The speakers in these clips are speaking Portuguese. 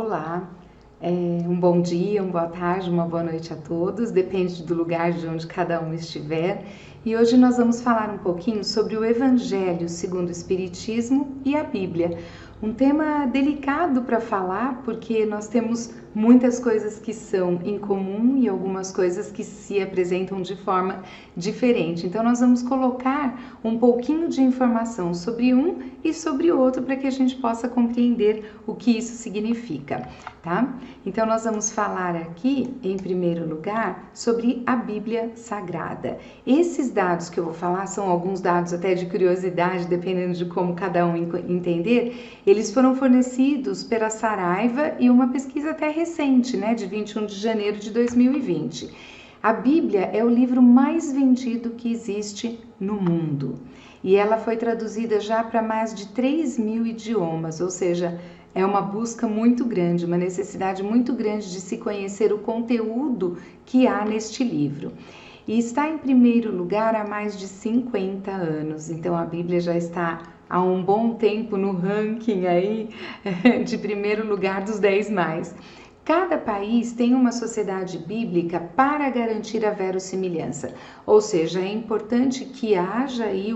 Olá, um bom dia, uma boa tarde, uma boa noite a todos, depende do lugar de onde cada um estiver. E hoje nós vamos falar um pouquinho sobre o Evangelho segundo o Espiritismo e a Bíblia. Um tema delicado para falar, porque nós temos muitas coisas que são em comum e algumas coisas que se apresentam de forma diferente. Então nós vamos colocar um pouquinho de informação sobre um e sobre o outro para que a gente possa compreender o que isso significa, tá? Então nós vamos falar aqui, em primeiro lugar, sobre a Bíblia Sagrada. Esses dados que eu vou falar são alguns dados até de curiosidade, dependendo de como cada um entender. Eles foram fornecidos pela Saraiva e uma pesquisa até recente, né, de 21 de janeiro de 2020. A Bíblia é o livro mais vendido que existe no mundo e ela foi traduzida já para mais de 3.000 idiomas, ou seja, é uma busca muito grande, uma necessidade muito grande de se conhecer o conteúdo que há neste livro. E está em primeiro lugar há mais de 50 anos, então a Bíblia já está há um bom tempo no ranking aí de primeiro lugar dos 10 mais. Cada país tem uma sociedade bíblica para garantir a verossimilhança, ou seja, é importante que haja aí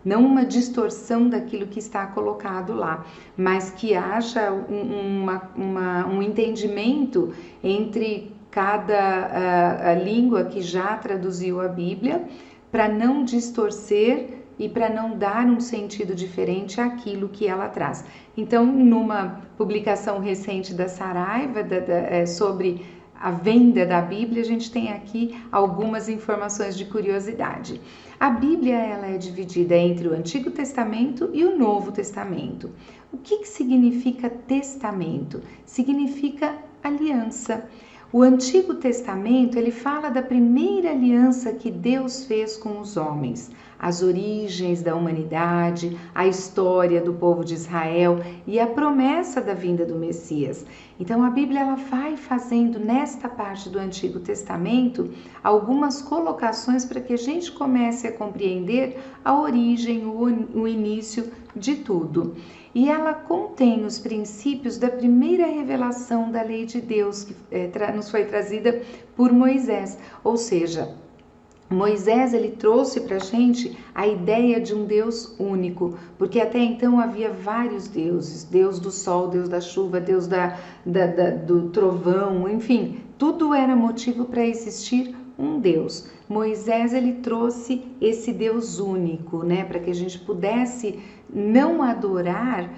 não uma distorção daquilo que está colocado lá, mas que haja um entendimento entre cada língua que já traduziu a Bíblia, para não distorcer e para não dar um sentido diferente àquilo que ela traz. Então, numa publicação recente da Saraiva sobre a venda da Bíblia, a gente tem aqui algumas informações de curiosidade. A Bíblia ela é dividida entre o Antigo Testamento e o Novo Testamento. O que significa testamento? Significa aliança. O Antigo Testamento, ele fala da primeira aliança que Deus fez com os homens, as origens da humanidade, a história do povo de Israel e a promessa da vinda do Messias. Então a Bíblia ela vai fazendo nesta parte do Antigo Testamento algumas colocações para que a gente comece a compreender a origem, o início de tudo. E ela contém os princípios da primeira revelação da lei de Deus que nos foi trazida por Moisés, ou seja, Moisés ele trouxe para a gente a ideia de um Deus único, porque até então havia vários deuses, Deus do sol, Deus da chuva, Deus do trovão, enfim, tudo era motivo para existir um Deus. Moisés ele trouxe esse Deus único, né, para que a gente pudesse não adorar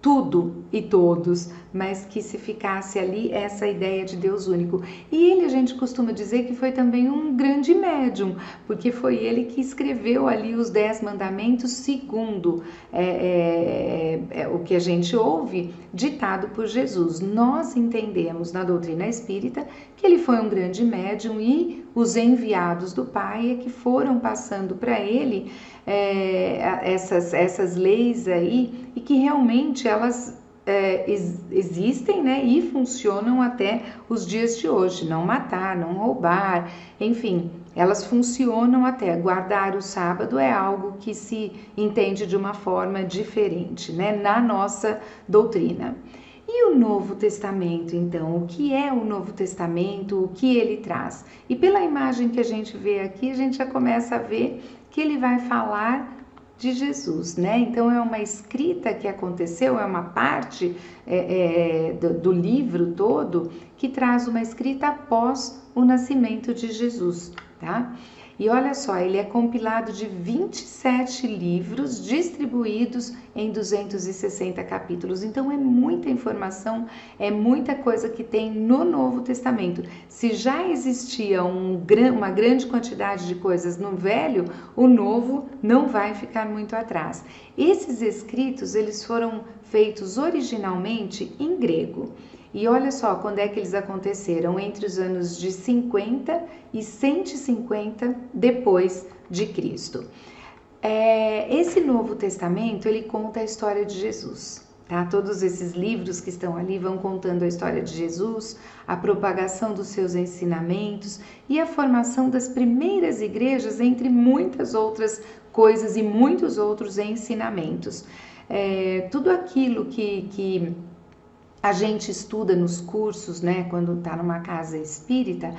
tudo e todos, mas que se ficasse ali essa ideia de Deus único. E ele, a gente costuma dizer que foi também um grande médium, porque foi ele que escreveu ali os 10 mandamentos segundo o que a gente ouve ditado por Jesus. Nós entendemos na doutrina espírita que ele foi um grande médium e os enviados do Pai é que foram passando para ele essas leis aí e que realmente elas existem, né, e funcionam até os dias de hoje. Não matar, não roubar, enfim, elas funcionam até. Guardar o sábado é algo que se entende de uma forma diferente, né, na nossa doutrina. E o Novo Testamento, então? O que é o Novo Testamento? O que ele traz? E pela imagem que a gente vê aqui, a gente já começa a ver que ele vai falar de Jesus, né? Então é uma escrita que aconteceu, é uma parte do livro todo que traz uma escrita após o nascimento de Jesus, tá? E olha só, ele é compilado de 27 livros distribuídos em 260 capítulos. Então é muita informação, é muita coisa que tem no Novo Testamento. Se já existia uma grande quantidade de coisas no Velho, o Novo não vai ficar muito atrás. Esses escritos, eles foram feitos originalmente em grego. E olha só quando é que eles aconteceram, entre os anos de 50 e 150 depois de Cristo. Esse Novo Testamento, ele conta a história de Jesus, tá? Todos esses livros que estão ali vão contando a história de Jesus, a propagação dos seus ensinamentos e a formação das primeiras igrejas, entre muitas outras coisas e muitos outros ensinamentos. Tudo aquilo que a gente estuda nos cursos, né, quando está numa casa espírita,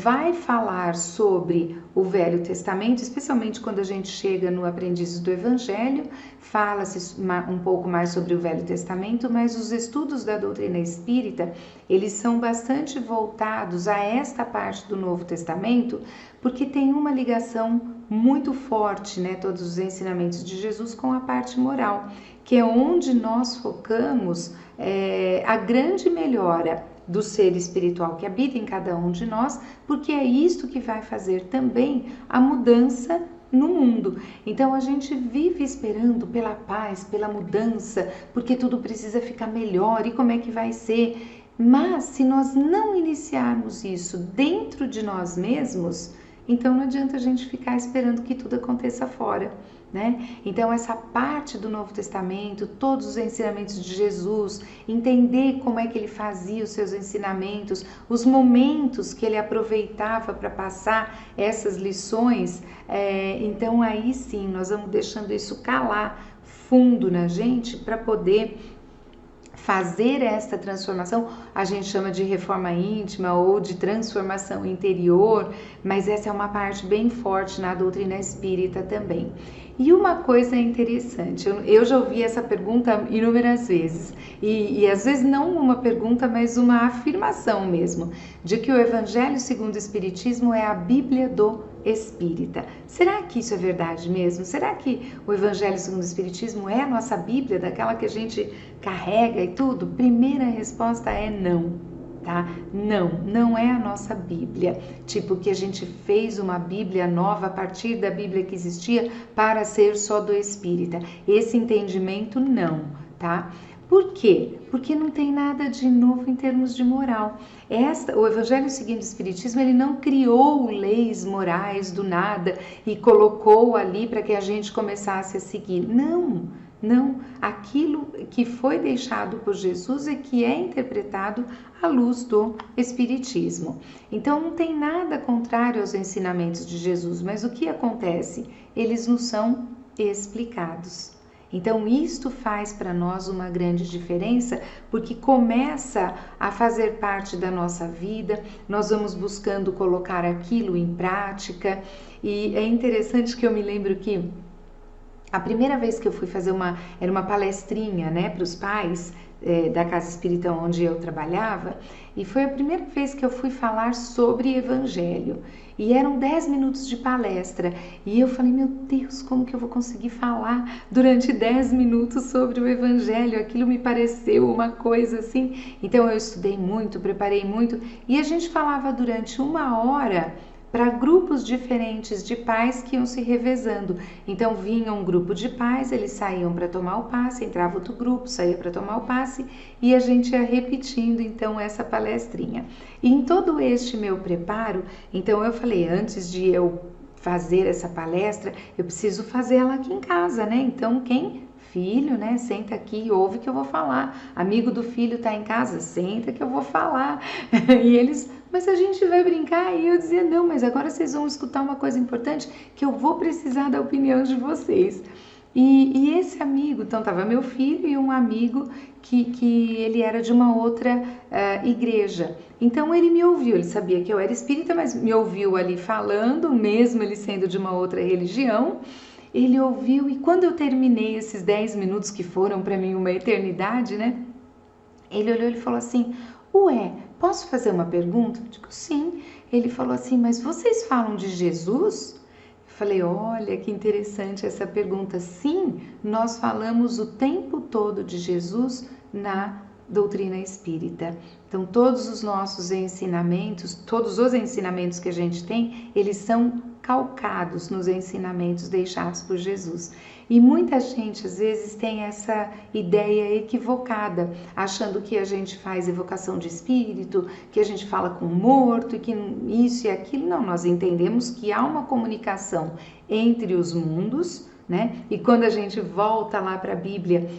vai falar sobre o Velho Testamento, especialmente quando a gente chega no Aprendizes do Evangelho, fala-se um pouco mais sobre o Velho Testamento, mas os estudos da doutrina espírita, eles são bastante voltados a esta parte do Novo Testamento, porque tem uma ligação muito forte, né, todos os ensinamentos de Jesus com a parte moral, que é onde nós focamos a grande melhora do ser espiritual que habita em cada um de nós, porque é isto que vai fazer também a mudança no mundo. Então a gente vive esperando pela paz, pela mudança, porque tudo precisa ficar melhor e como é que vai ser. Mas se nós não iniciarmos isso dentro de nós mesmos, então não adianta a gente ficar esperando que tudo aconteça fora. Né? Então essa parte do Novo Testamento, todos os ensinamentos de Jesus, entender como é que ele fazia os seus ensinamentos, os momentos que ele aproveitava para passar essas lições, então aí sim nós vamos deixando isso calar fundo na gente para poder fazer esta transformação. A gente chama de reforma íntima ou de transformação interior, mas essa é uma parte bem forte na doutrina espírita também. E uma coisa interessante, eu já ouvi essa pergunta inúmeras vezes, e às vezes não uma pergunta, mas uma afirmação mesmo, de que o Evangelho segundo o Espiritismo é a Bíblia do Espírita. Será que isso é verdade mesmo? Será que o Evangelho segundo o Espiritismo é a nossa Bíblia, daquela que a gente carrega e tudo? Primeira resposta é não. Tá? Não é a nossa Bíblia, tipo que a gente fez uma Bíblia nova a partir da Bíblia que existia para ser só do Espírita. Esse entendimento não, tá? Por quê? Porque não tem nada de novo em termos de moral. O Evangelho segundo o Espiritismo, ele não criou leis morais do nada e colocou ali para que a gente começasse a seguir. Não, aquilo que foi deixado por Jesus é que é interpretado à luz do Espiritismo. Então não tem nada contrário aos ensinamentos de Jesus, mas o que acontece? Eles nos são explicados. Então isto faz para nós uma grande diferença, porque começa a fazer parte da nossa vida, nós vamos buscando colocar aquilo em prática, e é interessante que eu me lembro que a primeira vez que eu fui fazer era uma palestrinha, né, para os pais da casa espírita onde eu trabalhava, e foi a primeira vez que eu fui falar sobre Evangelho, e eram 10 minutos de palestra, e eu falei, meu Deus, como que eu vou conseguir falar durante 10 minutos sobre o Evangelho? Aquilo me pareceu uma coisa assim, então eu estudei muito, preparei muito, e a gente falava durante 1 hora, para grupos diferentes de pais que iam se revezando. Então vinha um grupo de pais, eles saíam para tomar o passe, entrava outro grupo, saía para tomar o passe, e a gente ia repetindo então essa palestrinha. E em todo este meu preparo, então eu falei, antes de eu fazer essa palestra, eu preciso fazer ela aqui em casa, né? Então filho, né? Senta aqui e ouve que eu vou falar. Amigo do filho tá em casa, senta que eu vou falar. E eles, mas a gente vai brincar. E eu dizia, não, mas agora vocês vão escutar uma coisa importante que eu vou precisar da opinião de vocês. E esse amigo, então tava meu filho e um amigo que ele era de uma outra igreja. Então ele me ouviu, ele sabia que eu era espírita, mas me ouviu ali falando, mesmo ele sendo de uma outra religião. Ele ouviu, e quando eu terminei esses 10 minutos que foram para mim uma eternidade, né? Ele olhou e falou assim, ué, posso fazer uma pergunta? Eu digo, sim. Ele falou assim, mas vocês falam de Jesus? Eu falei, olha que interessante essa pergunta. Sim, nós falamos o tempo todo de Jesus na doutrina espírita. Então todos os nossos ensinamentos, todos os ensinamentos que a gente tem, eles são calcados nos ensinamentos deixados por Jesus. E muita gente às vezes tem essa ideia equivocada, achando que a gente faz evocação de espírito, que a gente fala com o morto, e que isso e aquilo. Não, nós entendemos que há uma comunicação entre os mundos, né? E quando a gente volta lá para a Bíblia,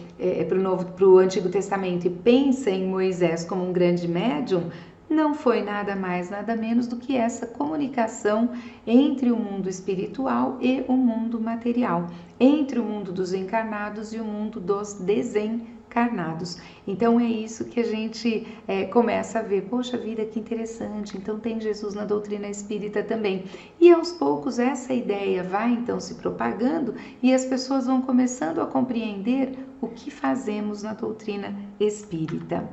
para o Antigo Testamento, e pensa em Moisés como um grande médium, não foi nada mais, nada menos do que essa comunicação entre o mundo espiritual e o mundo material, entre o mundo dos encarnados e o mundo dos desencarnados. encarnados. Então é isso que a gente começa a ver, poxa vida, que interessante, então tem Jesus na doutrina espírita também. E aos poucos essa ideia vai então se propagando e as pessoas vão começando a compreender o que fazemos na doutrina espírita.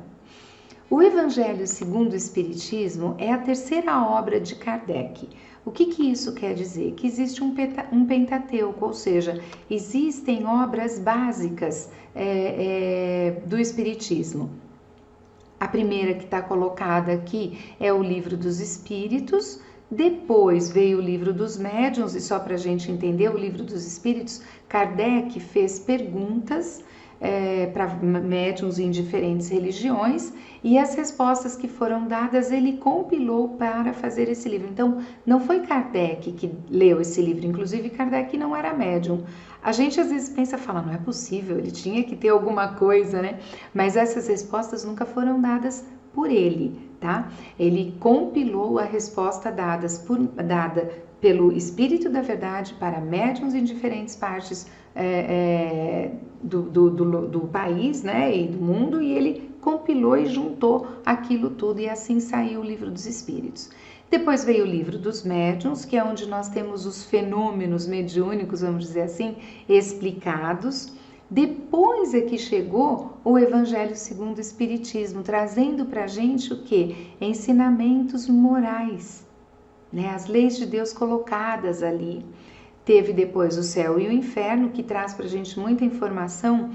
O Evangelho segundo o Espiritismo é a terceira obra de Kardec. O que isso quer dizer? Que existe um Pentateuco, ou seja, existem obras básicas do Espiritismo. A primeira que está colocada aqui é o Livro dos Espíritos, depois veio o Livro dos Médiuns, e só para a gente entender o Livro dos Espíritos, Kardec fez perguntas para médiuns em diferentes religiões, e as respostas que foram dadas ele compilou para fazer esse livro. Então, não foi Kardec que leu esse livro, inclusive Kardec não era médium. A gente às vezes pensa, fala, não é possível, ele tinha que ter alguma coisa, né? Mas essas respostas nunca foram dadas por ele, tá? Ele compilou a resposta dada pelo Espírito da Verdade para médiuns em diferentes partes do país, né, e do mundo, e ele compilou e juntou aquilo tudo, e assim saiu o Livro dos Espíritos. Depois veio o Livro dos Médiuns, que é onde nós temos os fenômenos mediúnicos, vamos dizer assim, explicados. Depois é que chegou o Evangelho segundo o Espiritismo, trazendo para a gente o quê? Ensinamentos morais, né? As leis de Deus colocadas ali. Teve depois o Céu e o Inferno, que traz para a gente muita informação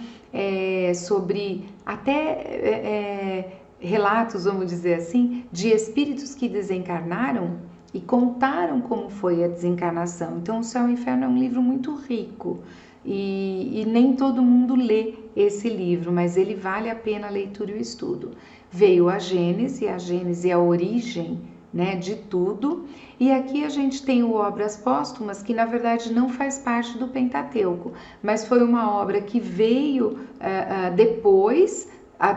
sobre até relatos, vamos dizer assim, de espíritos que desencarnaram e contaram como foi a desencarnação. Então, o Céu e o Inferno é um livro muito rico e nem todo mundo lê esse livro, mas ele vale a pena a leitura e o estudo. Veio a Gênese é a origem, né, de tudo, e aqui a gente tem o Obras Póstumas, que na verdade não faz parte do Pentateuco, mas foi uma obra que veio depois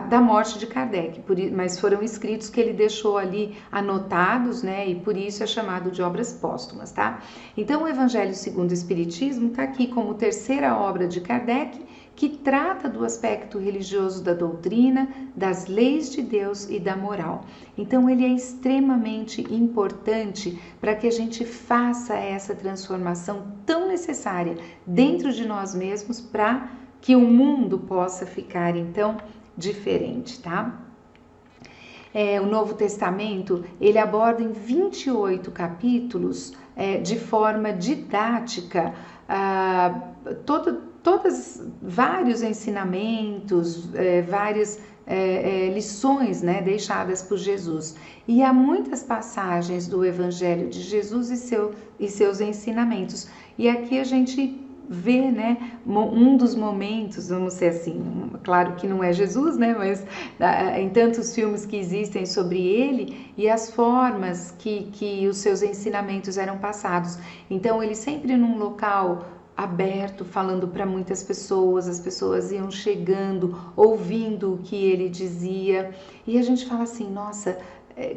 da morte de Kardec, mas foram escritos que ele deixou ali anotados, né, e por isso é chamado de Obras Póstumas, tá? Então o Evangelho segundo o Espiritismo está aqui como terceira obra de Kardec, que trata do aspecto religioso da doutrina, das leis de Deus e da moral. Então ele é extremamente importante para que a gente faça essa transformação tão necessária dentro de nós mesmos para que o mundo possa ficar então diferente, tá? O Novo Testamento, ele aborda em 28 capítulos de forma didática vários ensinamentos, várias lições, né, deixadas por Jesus. E há muitas passagens do Evangelho de Jesus e seus ensinamentos. E aqui a gente vê, né, um dos momentos, vamos ser assim, claro que não é Jesus, né, mas em tantos filmes que existem sobre ele e as formas que os seus ensinamentos eram passados. Então ele sempre num local aberto, falando para muitas pessoas, as pessoas iam chegando, ouvindo o que ele dizia, e a gente fala assim, nossa,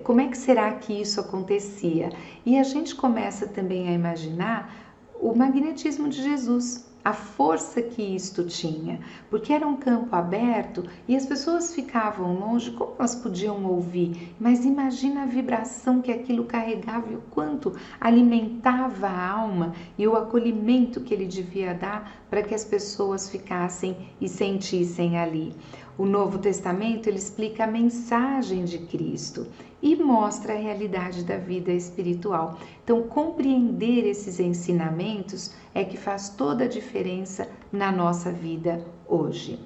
como é que será que isso acontecia? E a gente começa também a imaginar o magnetismo de Jesus, a força que isto tinha, porque era um campo aberto e as pessoas ficavam longe, como elas podiam ouvir? Mas imagina a vibração que aquilo carregava e o quanto alimentava a alma e o acolhimento que ele devia dar para que as pessoas ficassem e sentissem ali. O Novo Testamento, ele explica a mensagem de Cristo e mostra a realidade da vida espiritual. Então, compreender esses ensinamentos é que faz toda a diferença na nossa vida hoje.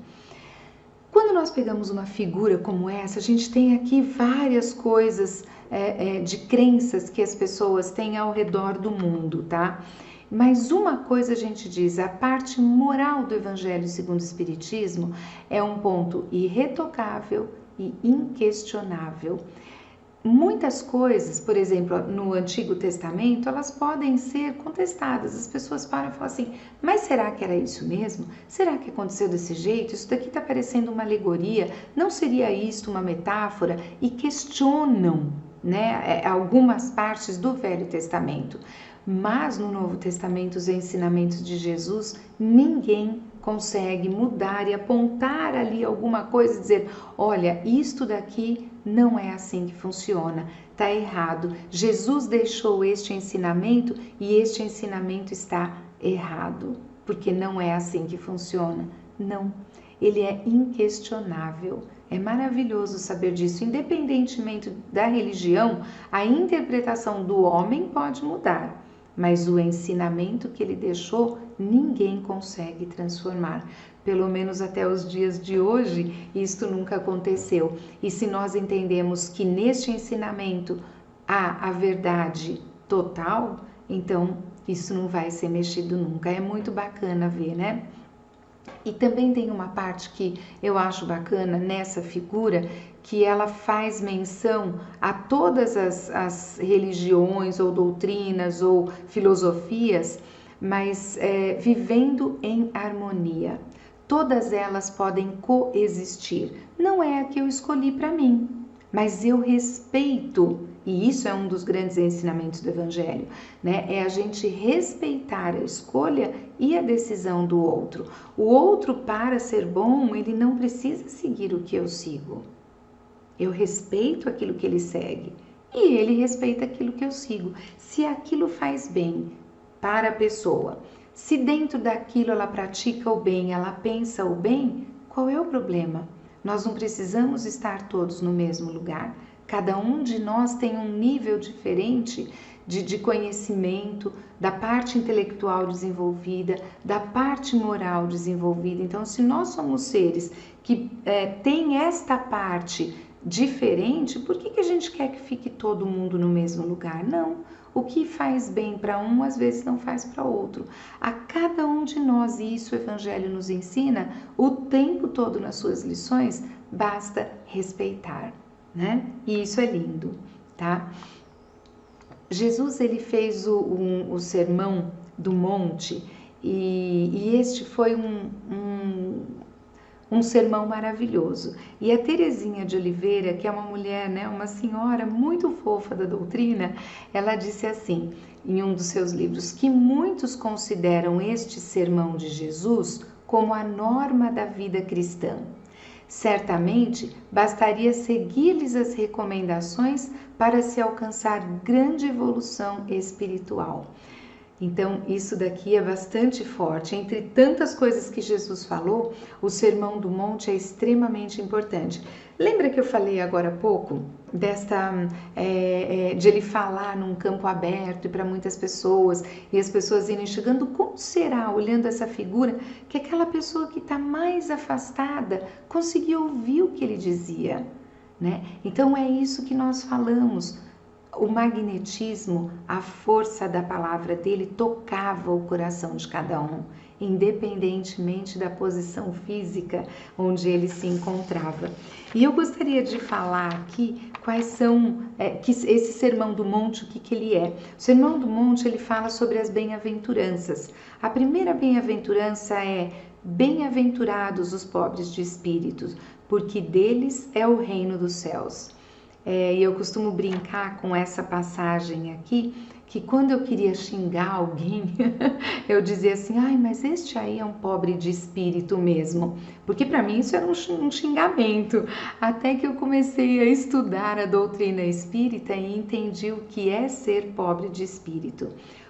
Quando nós pegamos uma figura como essa, a gente tem aqui várias coisas de crenças que as pessoas têm ao redor do mundo, tá? Mas uma coisa a gente diz, a parte moral do Evangelho segundo o Espiritismo é um ponto irretocável e inquestionável. Muitas coisas, por exemplo, no Antigo Testamento, elas podem ser contestadas. As pessoas param e falam assim, mas será que era isso mesmo? Será que aconteceu desse jeito? Isso daqui está parecendo uma alegoria. Não seria isto uma metáfora? E questionam, né, algumas partes do Velho Testamento. Mas no Novo Testamento, os ensinamentos de Jesus, ninguém consegue mudar e apontar ali alguma coisa e dizer, olha, isto daqui não é assim que funciona, está errado. Jesus deixou este ensinamento e este ensinamento está errado, porque não é assim que funciona. Não, ele é inquestionável. É maravilhoso saber disso. Independentemente da religião, a interpretação do homem pode mudar, mas o ensinamento que ele deixou, ninguém consegue transformar. Pelo menos até os dias de hoje, isto nunca aconteceu. E se nós entendemos que neste ensinamento há a verdade total, então isso não vai ser mexido nunca. É muito bacana ver, né? E também tem uma parte que eu acho bacana nessa figura, que ela faz menção a todas as religiões ou doutrinas ou filosofias, mas vivendo em harmonia. Todas elas podem coexistir. Não é a que eu escolhi para mim, mas eu respeito, e isso é um dos grandes ensinamentos do Evangelho, né? É a gente respeitar a escolha e a decisão do outro. O outro, para ser bom, ele não precisa seguir o que eu sigo. Eu respeito aquilo que ele segue e ele respeita aquilo que eu sigo. Se aquilo faz bem para a pessoa, se dentro daquilo ela pratica o bem, ela pensa o bem, qual é o problema? Nós não precisamos estar todos no mesmo lugar. Cada um de nós tem um nível diferente de conhecimento, da parte intelectual desenvolvida, da parte moral desenvolvida. Então, se nós somos seres que têm esta parte diferente, por que a gente quer que fique todo mundo no mesmo lugar? Não. O que faz bem para um, às vezes não faz para outro. A cada um de nós, e isso o Evangelho nos ensina o tempo todo nas suas lições, basta respeitar, né? E isso é lindo, tá? Jesus, ele fez o Sermão do Monte e este foi um sermão maravilhoso. E a Terezinha de Oliveira, que é uma mulher, né, uma senhora muito fofa da doutrina, ela disse assim, em um dos seus livros, que muitos consideram este sermão de Jesus como a norma da vida cristã. Certamente, bastaria seguir-lhes as recomendações para se alcançar grande evolução espiritual. Então, isso daqui é bastante forte. Entre tantas coisas que Jesus falou, o Sermão do Monte é extremamente importante. Lembra que eu falei agora há pouco de ele falar num campo aberto e para muitas pessoas, e as pessoas irem chegando? Como será, olhando essa figura, que aquela pessoa que está mais afastada conseguiu ouvir o que ele dizia, né? Então, é isso que nós falamos. O magnetismo, a força da palavra dele tocava o coração de cada um, independentemente da posição física onde ele se encontrava. E eu gostaria de falar aqui quais são, que esse Sermão do Monte, o que ele é. O Sermão do Monte, ele fala sobre as bem-aventuranças. A primeira bem-aventurança é: bem-aventurados os pobres de espírito, porque deles é o reino dos céus. E eu costumo brincar com essa passagem aqui, que quando eu queria xingar alguém, eu dizia assim, ai, mas este aí é um pobre de espírito mesmo, porque para mim isso era um xingamento, até que eu comecei a estudar a doutrina espírita e entendi o que é ser pobre de espírito.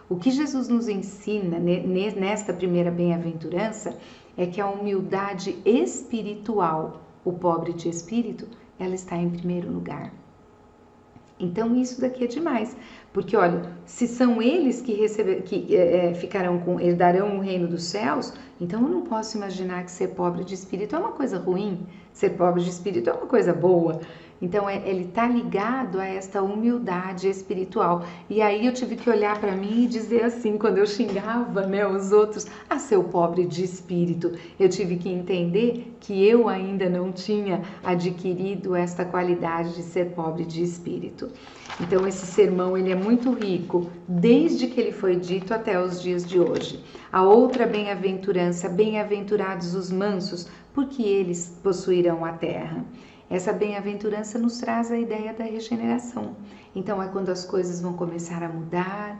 O que Jesus nos ensina nesta primeira bem-aventurança é que a humildade espiritual, o pobre de espírito, ela está em primeiro lugar. Então isso daqui é demais, porque olha, se são eles que herdarão o reino dos céus, então eu não posso imaginar que ser pobre de espírito é uma coisa ruim, ser pobre de espírito é uma coisa boa. Então ele está ligado a esta humildade espiritual. E aí eu tive que olhar para mim e dizer assim, quando eu xingava, né, os outros, seu pobre de espírito, eu tive que entender que eu ainda não tinha adquirido esta qualidade de ser pobre de espírito. Então esse sermão ele é muito rico, desde que ele foi dito até os dias de hoje. A outra bem-aventurança, bem-aventurados os mansos, porque eles possuirão a terra. Essa bem-aventurança nos traz a ideia da regeneração. Então é quando as coisas vão começar a mudar.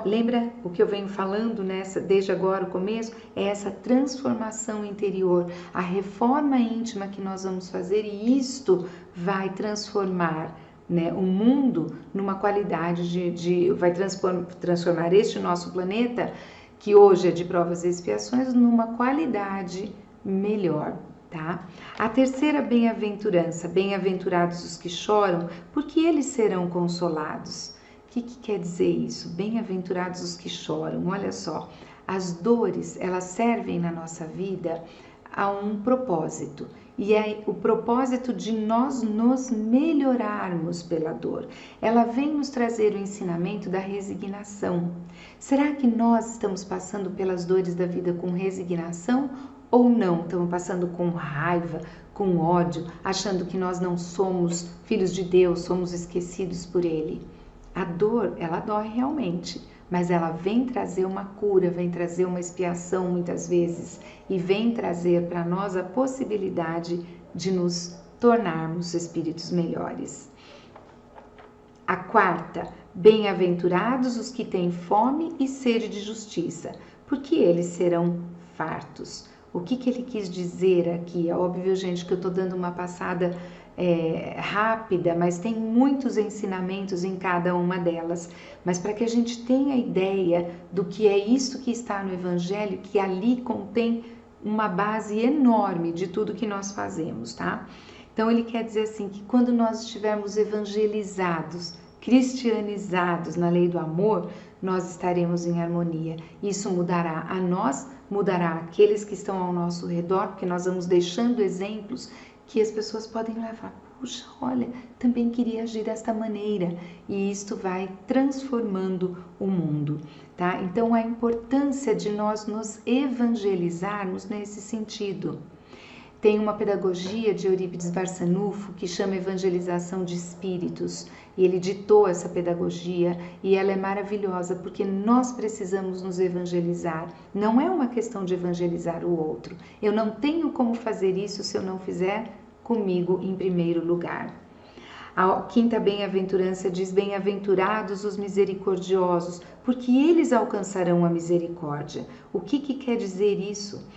Lembra o que eu venho falando desde agora, o começo? É essa transformação interior, a reforma íntima que nós vamos fazer, e isto vai transformar, né, o mundo numa qualidade vai transformar este nosso planeta, que hoje é de provas e expiações, numa qualidade melhor. Tá? A terceira bem-aventurança: bem-aventurados os que choram, porque eles serão consolados. O que quer dizer isso? Bem-aventurados os que choram. Olha só, as dores, elas servem na nossa vida a um propósito, e é o propósito de nós nos melhorarmos pela dor. Ela vem nos trazer o ensinamento da resignação. Será que nós estamos passando pelas dores da vida com resignação ou não? Estamos passando com raiva, com ódio, achando que nós não somos filhos de Deus, somos esquecidos por Ele? A dor, ela dói realmente, mas ela vem trazer uma cura, vem trazer uma expiação muitas vezes, e vem trazer para nós a possibilidade de nos tornarmos espíritos melhores. A quarta: bem-aventurados os que têm fome e sede de justiça, porque eles serão fartos. O que ele quis dizer aqui? É óbvio, gente, que eu estou dando uma passada rápida, mas tem muitos ensinamentos em cada uma delas. Mas para que a gente tenha ideia do que é isso que está no Evangelho, que ali contém uma base enorme de tudo que nós fazemos, tá? Então ele quer dizer assim, que quando nós estivermos evangelizados, cristianizados na lei do amor, nós estaremos em harmonia. Isso mudará a nós, mudará aqueles que estão ao nosso redor, porque nós vamos deixando exemplos que as pessoas podem levar. Puxa, olha, também queria agir desta maneira, e isto vai transformando o mundo, tá? Então a importância de nós nos evangelizarmos nesse sentido. Tem uma pedagogia de Eurípides Barçanufo que chama Evangelização de Espíritos, e ele ditou essa pedagogia, e ela é maravilhosa, porque nós precisamos nos evangelizar. Não é uma questão de evangelizar o outro. Eu não tenho como fazer isso se eu não fizer comigo em primeiro lugar. A quinta bem-aventurança diz: bem-aventurados os misericordiosos, porque eles alcançarão a misericórdia. O que quer dizer isso?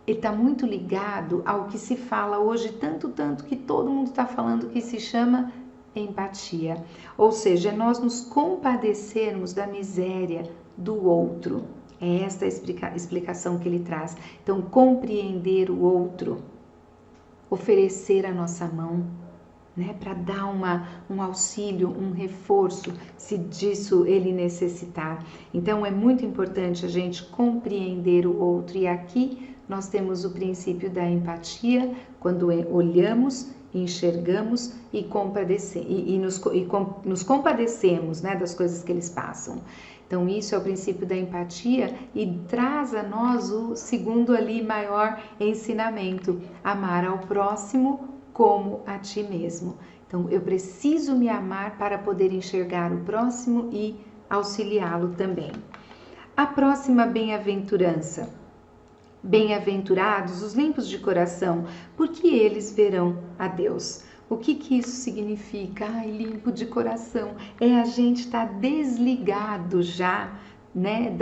Ele está muito ligado ao que se fala hoje, tanto que todo mundo está falando, que se chama empatia. Ou seja, é nós nos compadecermos da miséria do outro. É esta a explicação que ele traz. Então, compreender o outro, oferecer a nossa mão, né, para dar um auxílio, um reforço, se disso ele necessitar. Então, é muito importante a gente compreender o outro, e aqui nós temos o princípio da empatia, quando olhamos, enxergamos e nos compadecemos, né, das coisas que eles passam. Então isso é o princípio da empatia, e traz a nós o segundo ali maior ensinamento: amar ao próximo como a ti mesmo. Então eu preciso me amar para poder enxergar o próximo e auxiliá-lo também. A próxima bem-aventurança: bem-aventurados os limpos de coração, porque eles verão a Deus. O que isso significa? Ai, limpo de coração. É a gente estar desligado já, né,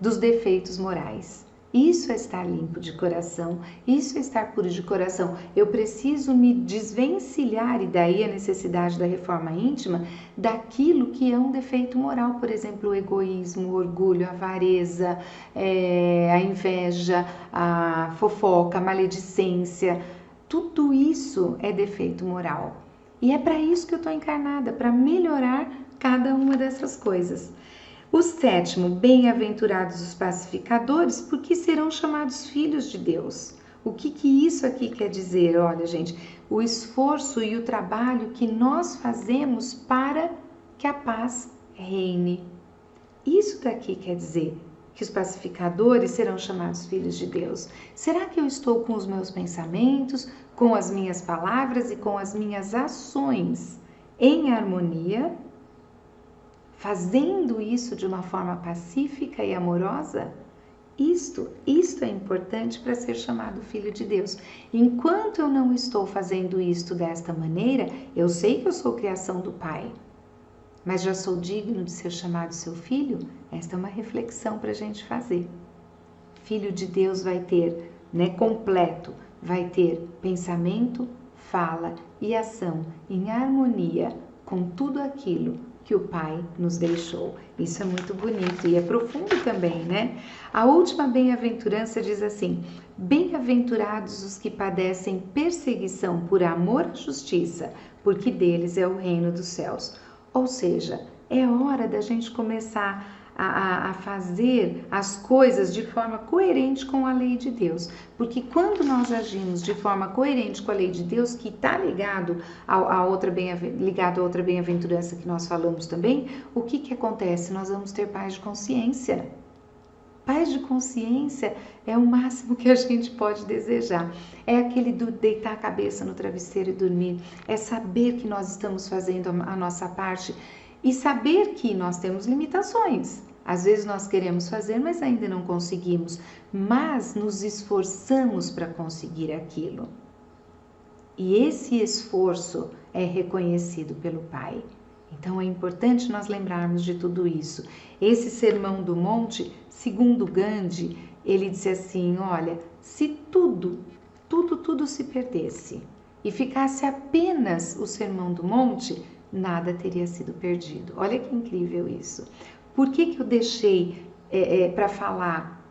dos defeitos morais. Isso é estar limpo de coração, isso é estar puro de coração. Eu preciso me desvencilhar, e daí a necessidade da reforma íntima, daquilo que é um defeito moral. Por exemplo, o egoísmo, o orgulho, a avareza, a inveja, a fofoca, a maledicência. Tudo isso é defeito moral. E é para isso que eu estou encarnada, para melhorar cada uma dessas coisas. O sétimo: bem-aventurados os pacificadores, porque serão chamados filhos de Deus. O que isso aqui quer dizer? Olha, gente, o esforço e o trabalho que nós fazemos para que a paz reine. Isso daqui quer dizer que os pacificadores serão chamados filhos de Deus. Será que eu estou com os meus pensamentos, com as minhas palavras e com as minhas ações em harmonia, fazendo isso de uma forma pacífica e amorosa? Isto é importante para ser chamado filho de Deus. Enquanto eu não estou fazendo isto desta maneira, eu sei que eu sou criação do Pai, mas já sou digno de ser chamado seu filho? Esta é uma reflexão para a gente fazer. Filho de Deus vai ter, completo, vai ter pensamento, fala e ação em harmonia com tudo aquilo que o Pai nos deixou. Isso é muito bonito e é profundo também, né? A última bem-aventurança diz assim: bem-aventurados os que padecem perseguição por amor à justiça, porque deles é o reino dos céus. Ou seja, é hora da gente começar a fazer as coisas de forma coerente com a lei de Deus. Porque quando nós agimos de forma coerente com a lei de Deus, que está ligado a outra bem-aventurança que nós falamos também, o que acontece? Nós vamos ter paz de consciência. Paz de consciência é o máximo que a gente pode desejar. É aquele do deitar a cabeça no travesseiro e dormir. É saber que nós estamos fazendo a nossa parte e saber que nós temos limitações. Às vezes nós queremos fazer, mas ainda não conseguimos. Mas nos esforçamos para conseguir aquilo. E esse esforço é reconhecido pelo Pai. Então é importante nós lembrarmos de tudo isso. Esse Sermão do Monte, segundo Gandhi, ele disse assim: olha, se tudo se perdesse e ficasse apenas o Sermão do Monte, nada teria sido perdido. Olha que incrível isso. Por que eu deixei para falar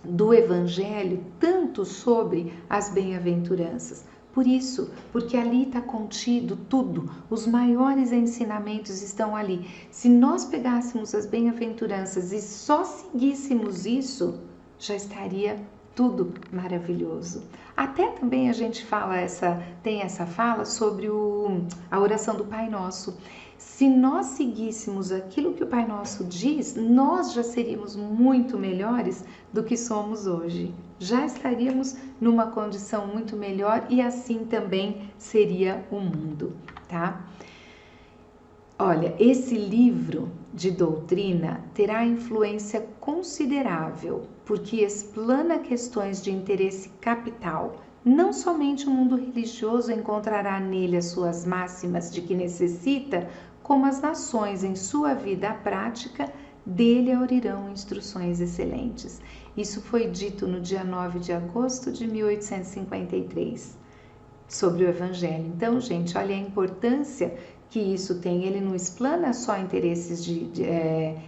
do Evangelho tanto sobre as bem-aventuranças? Por isso, porque ali está contido tudo, os maiores ensinamentos estão ali. Se nós pegássemos as bem-aventuranças e só seguíssemos isso, já estaria tudo maravilhoso. Até também a gente tem essa fala sobre a oração do Pai Nosso. Se nós seguíssemos aquilo que o Pai Nosso diz, nós já seríamos muito melhores do que somos hoje. Já estaríamos numa condição muito melhor e assim também seria o mundo, tá? Olha, esse livro de doutrina terá influência considerável, porque explana questões de interesse capital. Não somente o mundo religioso encontrará nele as suas máximas de que necessita, como as nações em sua vida prática dele aurirão instruções excelentes. Isso foi dito no dia 9 de agosto de 1853, sobre o Evangelho. Então, gente, olha a importância que isso tem. Ele não explana só interesses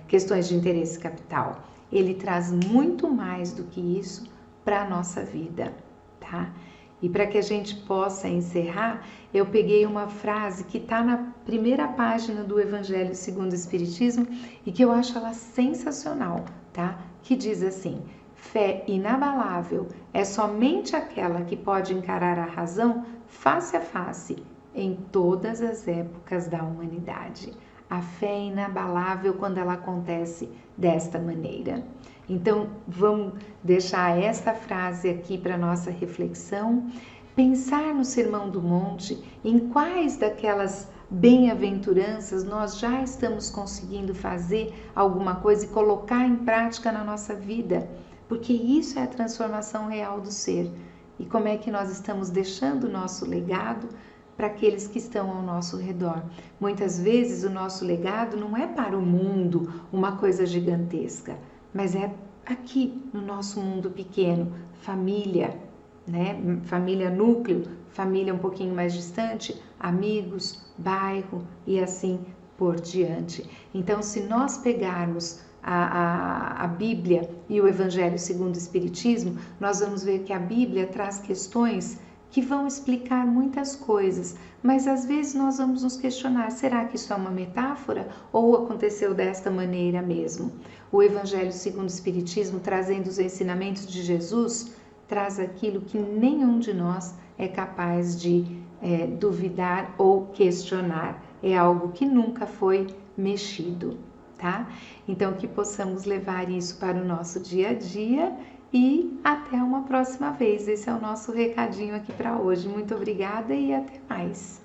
questões de interesse capital. Ele traz muito mais do que isso para a nossa vida, tá? E para que a gente possa encerrar, eu peguei uma frase que está na primeira página do Evangelho segundo o Espiritismo e que eu acho ela sensacional, tá? Que diz assim: fé inabalável é somente aquela que pode encarar a razão face a face em todas as épocas da humanidade. A fé é inabalável quando ela acontece desta maneira. Então, vamos deixar esta frase aqui para nossa reflexão, pensar no Sermão do Monte, em quais daquelas bem-aventuranças nós já estamos conseguindo fazer alguma coisa e colocar em prática na nossa vida, porque isso é a transformação real do ser. E como é que nós estamos deixando o nosso legado para aqueles que estão ao nosso redor. Muitas vezes o nosso legado não é para o mundo uma coisa gigantesca, mas é aqui no nosso mundo pequeno, família, né? Família núcleo, família um pouquinho mais distante, amigos, bairro e assim por diante. Então, se nós pegarmos a Bíblia e o Evangelho segundo o Espiritismo, nós vamos ver que a Bíblia traz questões que vão explicar muitas coisas, mas às vezes nós vamos nos questionar, será que isso é uma metáfora ou aconteceu desta maneira mesmo? O Evangelho segundo o Espiritismo, trazendo os ensinamentos de Jesus, traz aquilo que nenhum de nós é capaz de duvidar ou questionar. É algo que nunca foi mexido, tá? Então, que possamos levar isso para o nosso dia a dia e até uma próxima vez. Esse é o nosso recadinho aqui para hoje. Muito obrigada e até mais.